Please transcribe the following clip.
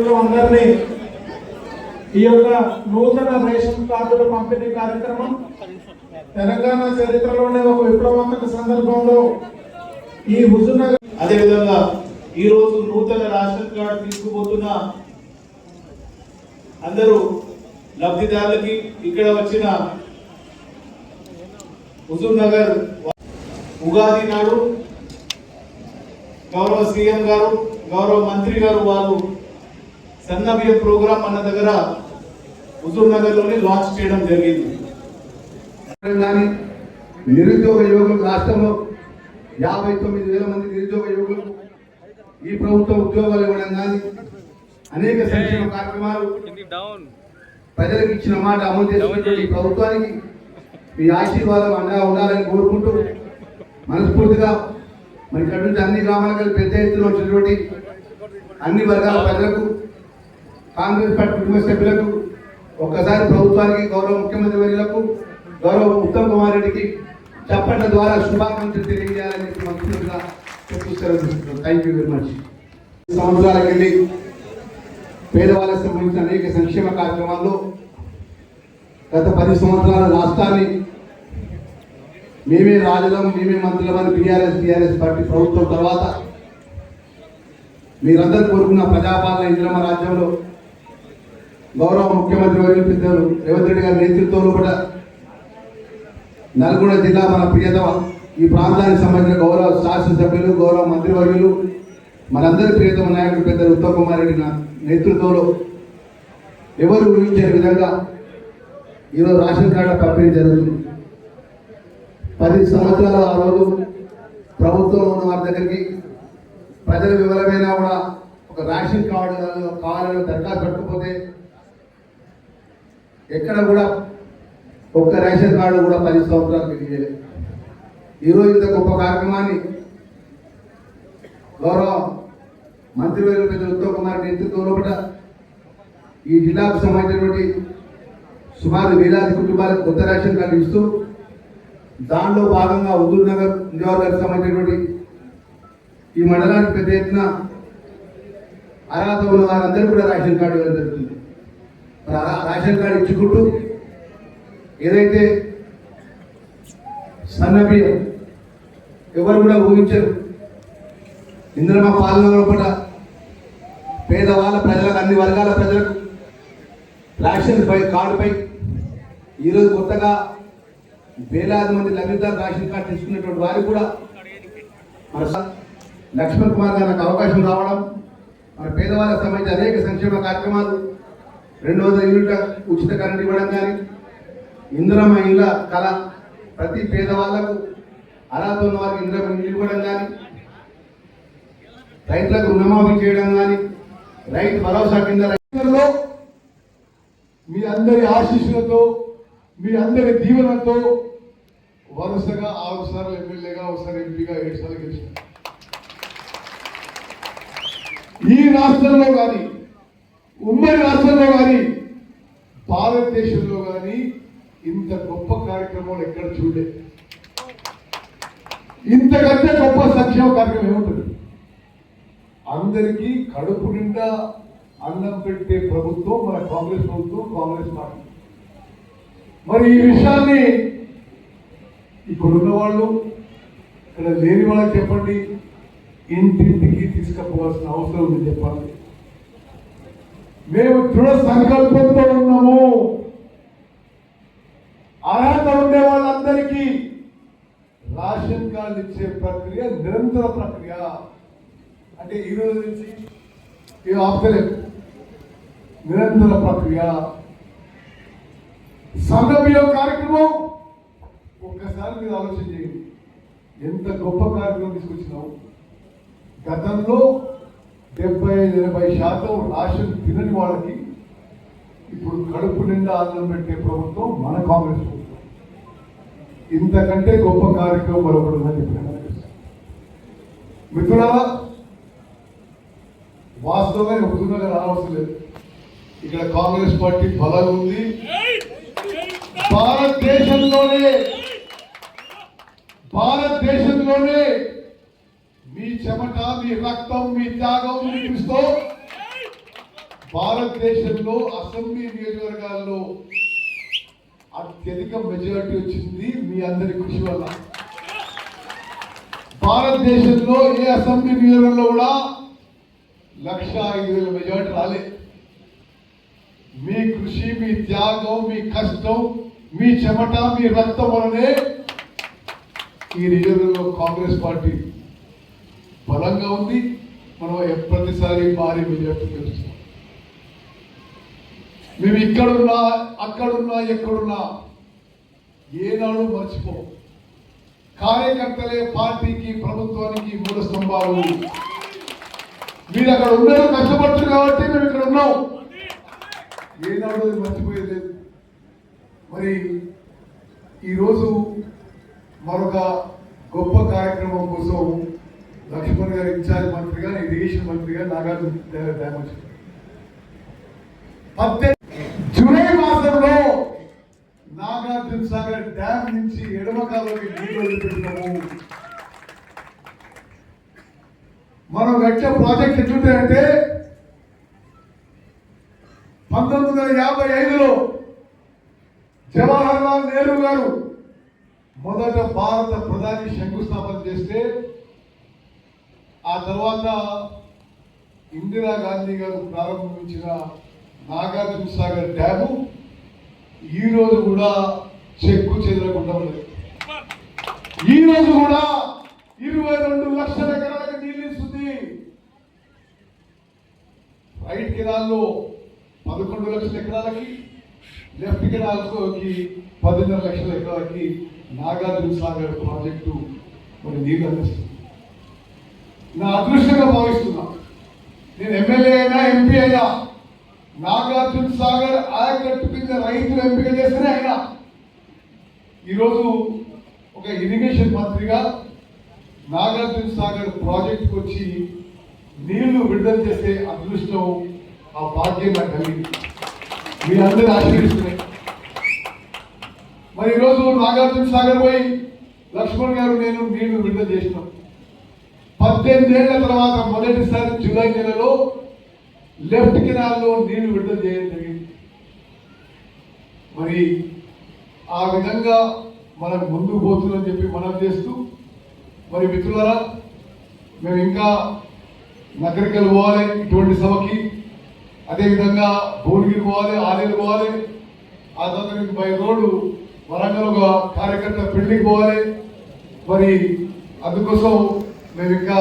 మిత్రులు అందరినీ ఈ యొక్క నూతన రేషన్ కార్డుల పంపిణీ కార్యక్రమం తెలంగాణ చరిత్రలోనే ఒక విప్లవాత్మక సందర్భంలో ఈ హుజూర్నగర్ అదేవిధంగా ఈ రోజు నూతన రేషన్ కార్డు తీసుకుపోతున్న అందరూ లబ్ధిదారులకి ఇక్కడ వచ్చిన హుజూర్నగర్ ఉగాది నాడు గౌరవ సీఎం గారు గౌరవ మంత్రి గారు వారు సన్నబియ్యం ప్రోగ్రాం మన దగ్గర హుజూర్నగర్ లోనే లాంచ్ చేయడం జరిగింది. నిరుద్యోగ యువకులు రాష్ట్రంలో 59,000 మంది నిరుద్యోగ యువకులకు ఈ ప్రభుత్వం ఉద్యోగాలు ఇవ్వడం కానీ అనేక సంక్షేమ కార్యక్రమాలు ప్రజలకు ఇచ్చిన మాట అమలు చేస్తున్నటువంటి ఈ ప్రభుత్వానికి మీ ఆశీర్వాదం అండగా ఉండాలని కోరుకుంటూ మనస్ఫూర్తిగా మరి ఇక్కడ నుంచి అన్ని గ్రామాలకు పెద్ద ఎత్తున వచ్చినటువంటి అన్ని వర్గాల ప్రజలకు కాంగ్రెస్ పార్టీ కుటుంబ సభ్యులకు ఒక్కసారి ప్రభుత్వానికి గౌరవ ముఖ్యమంత్రి వర్యులకు గౌరవ ఉత్తమ్ కుమార్ రెడ్డికి చప్పట్ల ద్వారా శుభాకాంక్షలు తెలియజేయాలని మనస్ఫూర్తిగా చెప్తున్నాను. Thank you very much. సంవత్సరాలకు వెళ్ళి పేదవాళ్ళకు సంబంధించిన అనేక సంక్షేమ కార్యక్రమాల్లో గత 10 సంవత్సరాల రాష్ట్రాన్ని మేమే రాజులం మేమే మంత్రులమని టీఆర్ఎస్ పార్టీ ప్రభుత్వం తర్వాత మీరందరూ కోరుకున్న ప్రజాపాలన ఇందిరమ్మ రాజ్యంలో గౌరవ ముఖ్యమంత్రి వర్యులు పెద్దలు రేవంత్ రెడ్డి గారి నేతృత్వంలో కూడా నల్గొండ జిల్లా మన ప్రియతమ ఈ ప్రాంతానికి సంబంధించిన గౌరవ శాసనసభ్యులు గౌరవ మంత్రివర్యులు మనందరి ప్రియతమ నాయకుడు పెద్దలు ఉత్తమ్ కుమార్ రెడ్డి నేతృత్వంలో ఎవరు ఊహించే విధంగా ఈరోజు రేషన్ కార్డు పంపిణీ జరుగుతుంది. 10 సంవత్సరాల ఆ రోజు ప్రభుత్వంలో ఉన్న వారి దగ్గరికి ప్రజల వివరమైనా కూడా ఒక రేషన్ కార్డు కావాలని దరఖాస్తు పెట్టకపోతే ఎక్కడ కూడా ఒక్క రేషన్ కార్డు కూడా 10 సంవత్సరాలు తెలియజేయలేదు. ఈరోజు ఇంత గొప్ప కార్యక్రమాన్ని గౌరవ మంత్రివర్యులు పెద్ద ఉత్తమ్ కుమార్ నేతృత్వంలో కూడా ఈ జిల్లాకు సంబంధించినటువంటి సుమారు వేలాది కుటుంబాలకు కొత్త రేషన్ కార్డు ఇస్తూ దానిలో భాగంగా హుజూర్నగర్ నియోజకవర్గానికి సంబంధించినటువంటి ఈ మండలానికి పెద్ద ఎత్తున అర్హత ఉన్న వారందరూ కూడా రేషన్ కార్డు ఇవ్వడం జరుగుతుంది. రేషన్ కార్డు ఇచ్చుకుంటూ ఏదైతే సన్నబియ్యం ఎవరు కూడా ఊహించరు ఇందిరమ్మ పాలనలో కూడా పేదవాళ్ళ ప్రజలకు అన్ని వర్గాల ప్రజలకు రేషన్ కార్డుపై ఈరోజు కొత్తగా వేలాది మంది లబ్ధిదారులు రేషన్ కార్డు తీసుకున్నటువంటి వారికి కూడా మన లక్ష్మణ్ కుమార్ గారు నాకు అవకాశం రావడం మన పేదవాళ్ళకు సంబంధించి అనేక సంక్షేమ కార్యక్రమాలు 200 యూనిట్ల ఉచిత కరెంట్ ఇవ్వడం కానీ ఇందిరమ్మ ఇళ్ళ కళ ప్రతి పేదవాళ్లకు అర్హత ఉన్న వారికి ఇందిరమ్మ ఇల్లు ఇవ్వడం కానీ రైతులకు రుణమాఫీ చేయడం కానీ రైతు భరోసా కింద రైతులలో మీ అందరి ఆశీస్సులతో మీ అందరి దీవెనతో వరుసగా 6 సార్లు ఎమ్మెల్యేగా ఒకసారి ఎంపీగా 7 సార్లు గెలిచారు. ఈ రాష్ట్రంలో కానీ ఉమ్మడి రాష్ట్రంలో కానీ భారతదేశంలో కానీ ఇంత గొప్ప కార్యక్రమాలు ఎక్కడ చూడలేదు. ఇంతకంటే గొప్ప సంక్షేమ కార్యక్రమం ఏముంటుంది? అందరికీ కడుపు నిండా అన్నం పెట్టే ప్రభుత్వం మన కాంగ్రెస్ ప్రభుత్వం, కాంగ్రెస్ పార్టీ. మరి ఈ విషయాన్ని ఇక్కడున్న వాళ్ళు ఇక్కడ లేని వాళ్ళకి చెప్పండి, ఇంటింటికి తీసుకుపోవాల్సిన అవసరం ఉంది చెప్పండి. మేము దృఢ సంకల్పంతో ఉన్నాము. అర్హత ఉండే వాళ్ళందరికీ రేషన్ కార్డు ఇచ్చే ప్రక్రియ నిరంతర ప్రక్రియ. అంటే ఈ రోజు నుంచి ఇవి ఆపుతలేదు, నిరంతర ప్రక్రియ. సన్నబియ్యం కార్యక్రమం ఒక్కసారి మీరు ఆలోచన చేయండి, ఎంత గొప్ప కార్యక్రమం తీసుకొచ్చినావు. గతంలో 70-80% రేషన్ తినని వాళ్ళకి ఇప్పుడు కడుపు నిండా అన్నం పెట్టే ప్రభుత్వం మన కాంగ్రెస్ ప్రభుత్వం. ఇంతకంటే గొప్ప కార్యక్రమం మరొకటి ఉందని చెప్పిన మిత్రులారా, వాస్తవంగా హుజూర్నగర్ రావాల్సి లేదు. ఇక్కడ కాంగ్రెస్ పార్టీ బలంగా ఉంది. భారతదేశంలోనే మీ చెమట, మీ రక్తం, మీ త్యాగం చూపిస్తూ భారతదేశంలో అసెంబ్లీ నియోజకవర్గాల్లో అత్యధిక మెజారిటీ వచ్చింది మీ అందరి కృషి వల్ల. భారతదేశంలో ఏ అసెంబ్లీ నియోజకవర్గంలో కూడా 1,05,000 మెజారిటీ రాలే. మీ కృషి, మీ త్యాగం, మీ కష్టం, మీ చెమట, మీ రక్తం వలనే ఈ నియోజకవర్గంలో కాంగ్రెస్ పార్టీ బలంగా ఉంది. మనం ప్రతిసారి భారీ మెజార్టీ గెలుస్తాం. మేము ఇక్కడున్నా, అక్కడున్నా, ఎక్కడున్నా ఏనాడు మర్చిపోం. కార్యకర్తలే పార్టీకి, ప్రభుత్వానికి మూల స్తంభాలు. మీరు అక్కడ ఉన్నారు, కష్టపడుతున్నారు కాబట్టి మేము ఇక్కడ ఉన్నాం. ఏనాడు మర్చిపోయేది లేదు. మరి ఈరోజు మరొక గొప్ప కార్యక్రమం కోసం లక్ష్మణ్ గారు ఇన్ఛార్జ్ మంత్రిగా, ఇరిగేషన్ మంత్రిగా నాగార్జున డ్యామ్ వచ్చింది. జూలై మాసంలో నాగార్జున సాగర్ డ్యామ్ నుంచి ఎడమ కాలువకి నీళ్లు వదిలిపెట్టినాము. మనం కట్టిన ప్రాజెక్ట్ ఎట్లుంటాయంటే 1955లో జవహర్ లాల్ నెహ్రూ గారు మొదట భారత ప్రధాని శంకుస్థాపన చేస్తే, ఆ తర్వాత ఇందిరా గాంధీ గారు ప్రారంభించిన నాగార్జున సాగర్ డ్యాము ఈ రోజు కూడా చెక్కు చెదరకుండా ఉంది. ఈ రోజు కూడా 22 లక్షల ఎకరాలకు నీళ్ళు ఇస్తుంది. రైట్ కెనాల్లో 11 లక్షల ఎకరాలకి, లెఫ్ట్ కెనాల్కి 10.5 లక్షల ఎకరాలకి నాగార్జున సాగర్ ప్రాజెక్టు మరి నీళ్ళు అందిస్తుంది. నా అదృష్టంగా భావిస్తున్నా. నేను ఎమ్మెల్యే అయినా, ఎంపీ అయినా నాగార్జున సాగర్ ఆయకట్టు కింద రైతులు ఎంపిక చేస్తేనే అయినా. ఈరోజు ఒక ఇరిగేషన్ మంత్రిగా నాగార్జున సాగర్ ప్రాజెక్టుకు వచ్చి నీళ్లు విడుదల చేసే అదృష్టం, ఆ భాగ్యం నాకు కలిగింది. మీ అందరూ ఆశీర్వదిస్తున్నాయి. మరి ఈరోజు నాగార్జున సాగర్ పోయి లక్ష్మణ్ గారు, నేను నీళ్లు విడుదల చేసినాం. 18 ఏళ్ల తర్వాత మొదటిసారి జూలై నెలలో లెఫ్ట్ కెనాల్లో నీళ్లు విడుదల చేయడం జరిగింది. మరి ఆ విధంగా మనం ముందుకు పోతుందని చెప్పి మనం చేస్తూ, మరి మిత్రులారా, మేము ఇంకా నగరికలు పోవాలి ఇటువంటి సభకి, అదేవిధంగా భువనగిరి పోవాలి, ఆలేరు పోవాలి, ఆ తర్వాత బై రోడ్డు వరంగల్ ఒక కార్యకర్త పెళ్లికి పోవాలి. మరి అందుకోసం మేము ఇంకా